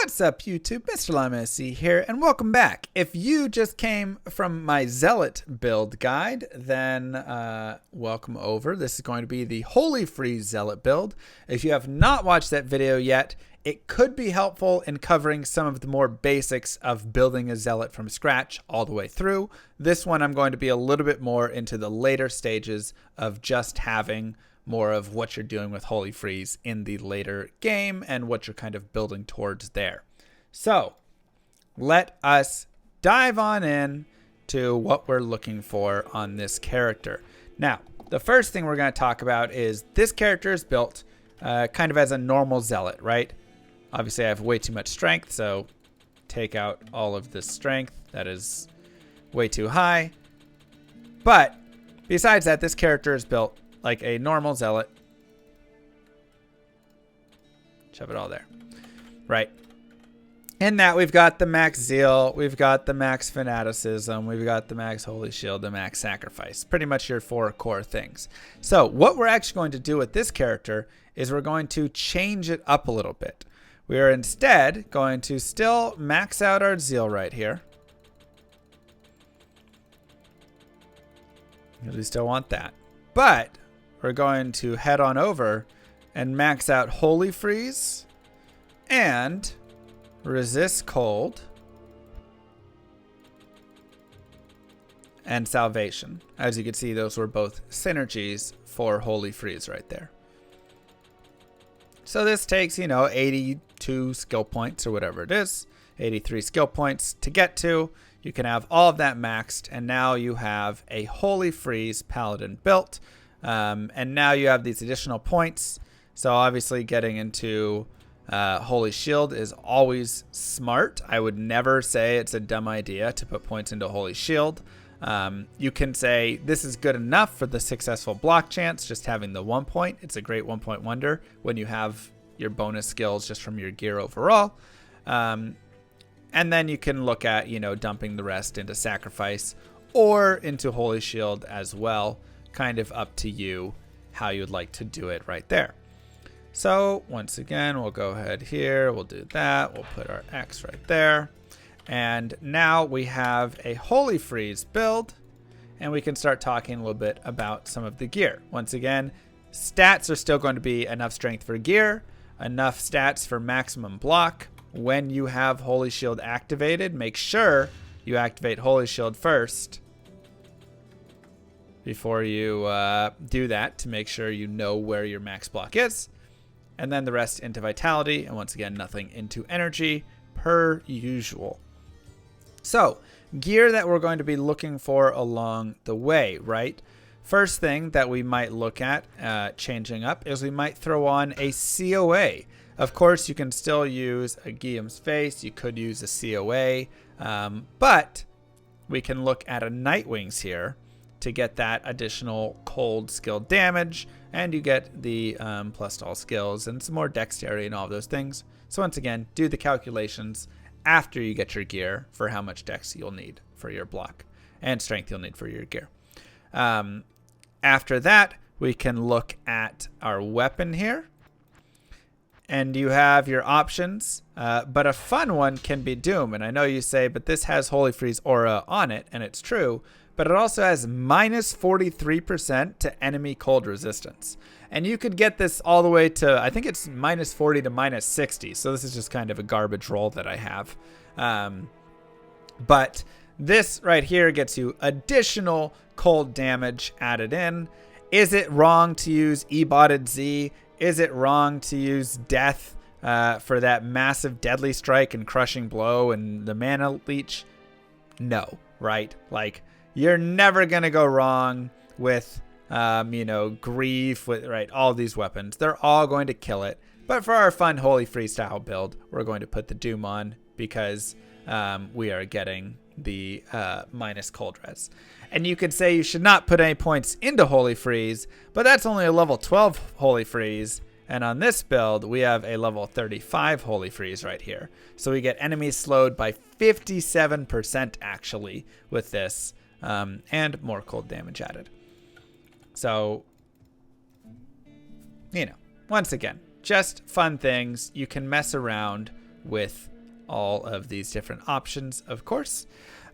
What's up, YouTube? Mr. Lima SC here, and welcome back. If you just came from my Zealot build guide, then welcome over. This is going to be the HolyFreeze Zealot build. If you have not watched that video yet, it could be helpful in covering some of the more basics of building a Zealot from scratch all the way through. This one I'm going to be a little bit more into the later stages of just having more of what you're doing with HolyFreeze in the later game and what you're kind of building towards there. So let us dive on in to what we're looking for on this character. Now, the first thing we're going to talk about is this character is built kind of as a normal Zealot, right? Obviously, I have way too much strength, so take out all of this strength. That is way too high. But besides that, this character is built like a normal Zealot. Shove it all there. Right. In that, we've got the max Zeal, we've got the max Fanaticism, we've got the max Holy Shield, the max Sacrifice. Pretty much your 4 core things. So what we're actually going to do with this character is we're going to change it up a little bit. We are instead going to still max out our Zeal right here. We still want that. But we're going to head on over and max out HolyFreeze and Resist Cold and Salvation. As you can see, those were both synergies for HolyFreeze right there. So this takes, 82 skill points or whatever it is, 83 skill points to get to. You can have all of that maxed, and now you have a HolyFreeze Paladin built. And now you have these additional points. So obviously getting into Holy Shield is always smart. I would never say it's a dumb idea to put points into Holy Shield. You can say this is good enough for the successful block chance, just having the 1 point. It's a great 1 point wonder when you have your bonus skills just from your gear overall. And then you can look at, dumping the rest into Sacrifice or into Holy Shield as well. Kind of up to you how you'd like to do it right there. So once again, we'll go ahead here. We'll do that. We'll put our X right there. And now we have a HolyFreeze build, and we can start talking a little bit about some of the gear. Once again, stats are still going to be enough strength for gear, enough stats for maximum block. When you have Holy Shield activated, make sure you activate Holy Shield first before you do that to make sure you know where your max block is. And then the rest into Vitality, and once again, nothing into Energy per usual. So, gear that we're going to be looking for along the way, right? First thing that we might look at changing up is we might throw on a COA. Of course, you can still use a Guillaume's Face. You could use a COA, but we can look at a Nightwings here to get that additional cold skill damage, and you get the plus to all skills and some more dexterity and all of those things. So once again, do the calculations after you get your gear for how much dex you'll need for your block and strength you'll need for your gear. After that, we can look at our weapon here, and you have your options, but a fun one can be Doom. And I know you say, but this has HolyFreeze aura on it, and it's true, but it also has minus 43% to enemy cold resistance. And you could get this all the way to, I think it's minus 40 to minus 60. So this is just kind of a garbage roll that I have. But this right here gets you additional cold damage added in. Is it wrong to use E-botted Z? Is it wrong to use Death for that massive deadly strike and crushing blow and the mana leech? No, right? Like, you're never going to go wrong with, Grief, with all these weapons. They're all going to kill it. But for our fun HolyFreeze style build, we're going to put the Doom on because we are getting the minus cold res. And you could say you should not put any points into HolyFreeze, but that's only a level 12 HolyFreeze. And on this build, we have a level 35 HolyFreeze right here. So we get enemies slowed by 57% actually with this. And more cold damage added. So, once again, just fun things. You can mess around with all of these different options, of course.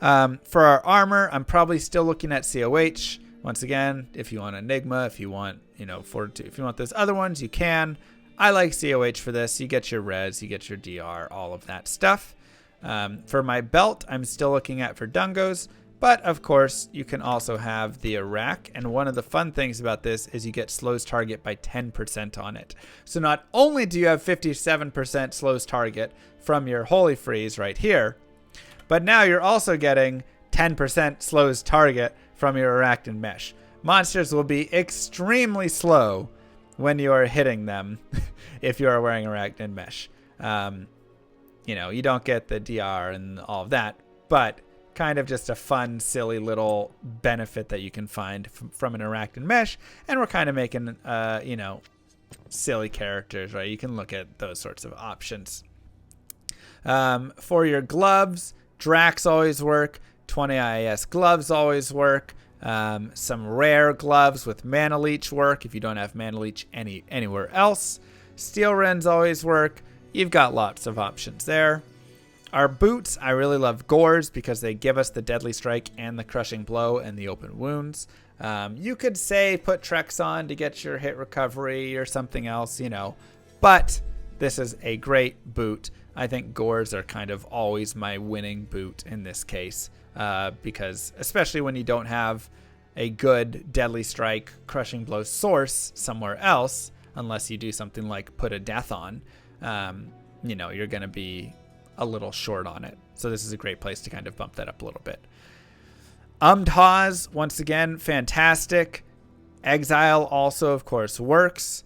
For our armor, I'm probably still looking at COH. Once again, if you want Enigma, if you want, Fortitude, if you want those other ones, you can. I like COH for this. You get your res, you get your DR, all of that stuff. For my belt, I'm still looking at Verdungos, but of course, you can also have the Iraq. And one of the fun things about this is you get slows target by 10% on it. So not only do you have 57% slows target from your HolyFreeze right here, but now you're also getting 10% slows target from your Arachnid Mesh. Monsters will be extremely slow when you are hitting them if you are wearing Arachnid Mesh. You don't get the DR and all of that, but kind of just a fun, silly little benefit that you can find from an Arachnid Mesh. And we're kind of making, silly characters, right? You can look at those sorts of options. For your gloves, Drax always work. 20 IAS gloves always work. Some rare gloves with Mana Leech work if you don't have Mana Leech anywhere else. Steel Rends always work. You've got lots of options there. Our boots, I really love Gores because they give us the Deadly Strike and the Crushing Blow and the Open Wounds. You could say put Trex on to get your hit recovery or something else, but this is a great boot. I think Gores are kind of always my winning boot in this case. Because especially when you don't have a good Deadly Strike Crushing Blow source somewhere else, unless you do something like put a death on, you're going to be a little short on it. So this is a great place to kind of bump that up a little bit. Haz, once again, fantastic. Exile also, of course, works.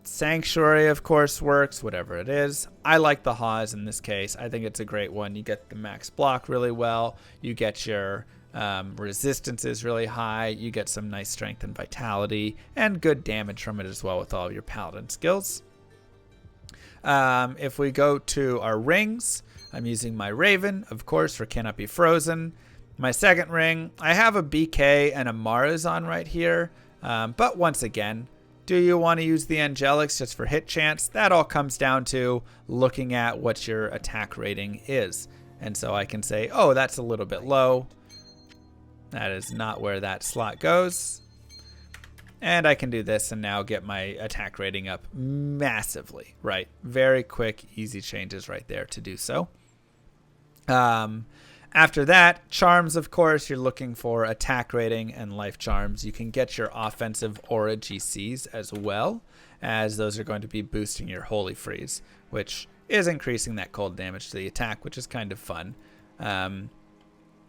Sanctuary, of course, works, whatever it is. I like the Haz in this case. I think it's a great one. You get the max block really well. You get your resistances really high. You get some nice strength and vitality and good damage from it as well with all of your paladin skills. If we go to our rings, I'm using my Raven, of course, for Cannot Be Frozen. My second ring, I have a BK and a Marazon right here. But once again, do you want to use the Angelics just for hit chance? That all comes down to looking at what your attack rating is. And so I can say, oh, that's a little bit low. That is not where that slot goes. And I can do this and now get my attack rating up massively, right? Very quick, easy changes right there to do so. After that, charms, of course, you're looking for attack rating and life charms. You can get your offensive aura GCs as well, as those are going to be boosting your HolyFreeze, which is increasing that cold damage to the attack, which is kind of fun.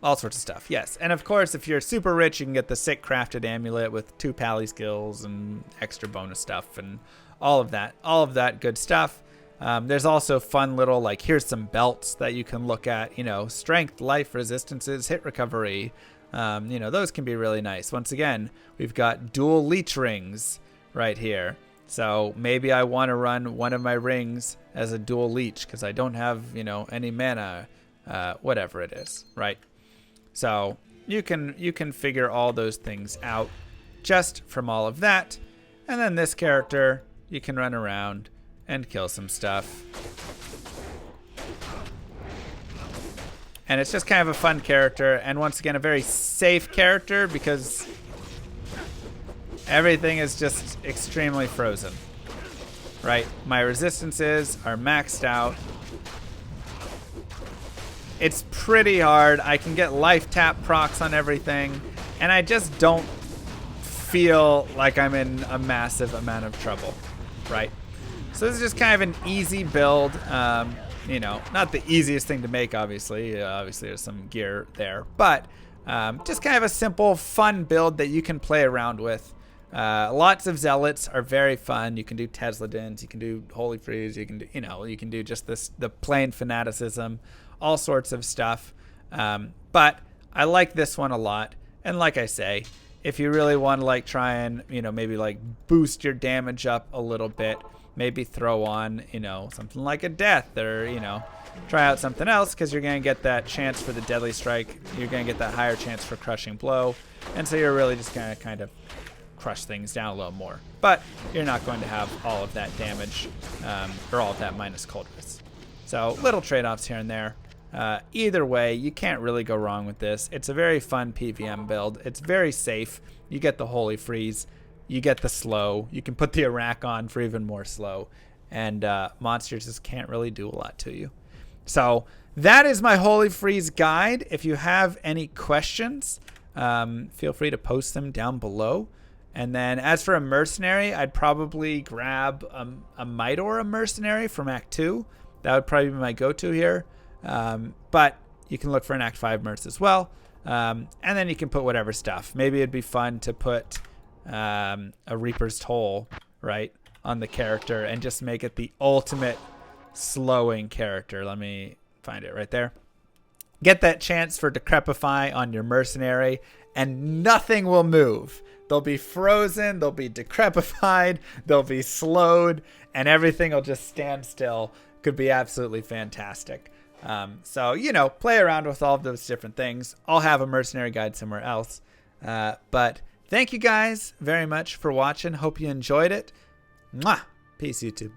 All sorts of stuff, yes. And of course, if you're super rich, you can get the sick crafted amulet with 2 pally skills and extra bonus stuff and all of that good stuff. There's also fun little, here's some belts that you can look at, strength, life, resistances, hit recovery. Those can be really nice. Once again, we've got dual leech rings right here. So maybe I want to run one of my rings as a dual leech because I don't have, any mana, whatever it is, right? So you can figure all those things out just from all of that. And then this character, you can run around and kill some stuff. And it's just kind of a fun character. And once again, a very safe character because everything is just extremely frozen, right? My resistances are maxed out. It's pretty hard. I can get life tap procs on everything. And I just don't feel like I'm in a massive amount of trouble, right? So this is just kind of an easy build. Not the easiest thing to make, obviously. Obviously, there's some gear there. But just kind of a simple, fun build that you can play around with. Lots of Zealots are very fun. You can do Tesladins. You can do HolyFreeze. You can do, you can do just the plain fanaticism. All sorts of stuff. But I like this one a lot. And like I say, if you really want to try and, maybe boost your damage up a little bit, maybe throw on, something like a death or, try out something else because you're going to get that chance for the Deadly Strike. You're going to get that higher chance for Crushing Blow. And so you're really just going to kind of crush things down a little more. But you're not going to have all of that damage or all of that minus cold risk. So little trade-offs here and there. Either way, you can't really go wrong with this. It's a very fun PVM build. It's very safe. You get the HolyFreeze. You get the slow. You can put the Iraq on for even more slow. And monsters just can't really do a lot to you. So that is my HolyFreeze guide. If you have any questions, feel free to post them down below. And then as for a mercenary, I'd probably grab a Midor mercenary from Act 2. That would probably be my go-to here. But you can look for an Act 5 merc as well. And then you can put whatever stuff. Maybe it'd be fun to put a Reaper's Toll, right, on the character and just make it the ultimate slowing character. Let me find it right there. Get that chance for Decrepify on your mercenary and nothing will move. They'll be frozen, they'll be decrepified, they'll be slowed, and everything will just stand still. Could be absolutely fantastic. So, you know, play around with all of those different things. I'll have a mercenary guide somewhere else. But thank you guys very much for watching. Hope you enjoyed it. Mwah! Peace, YouTube.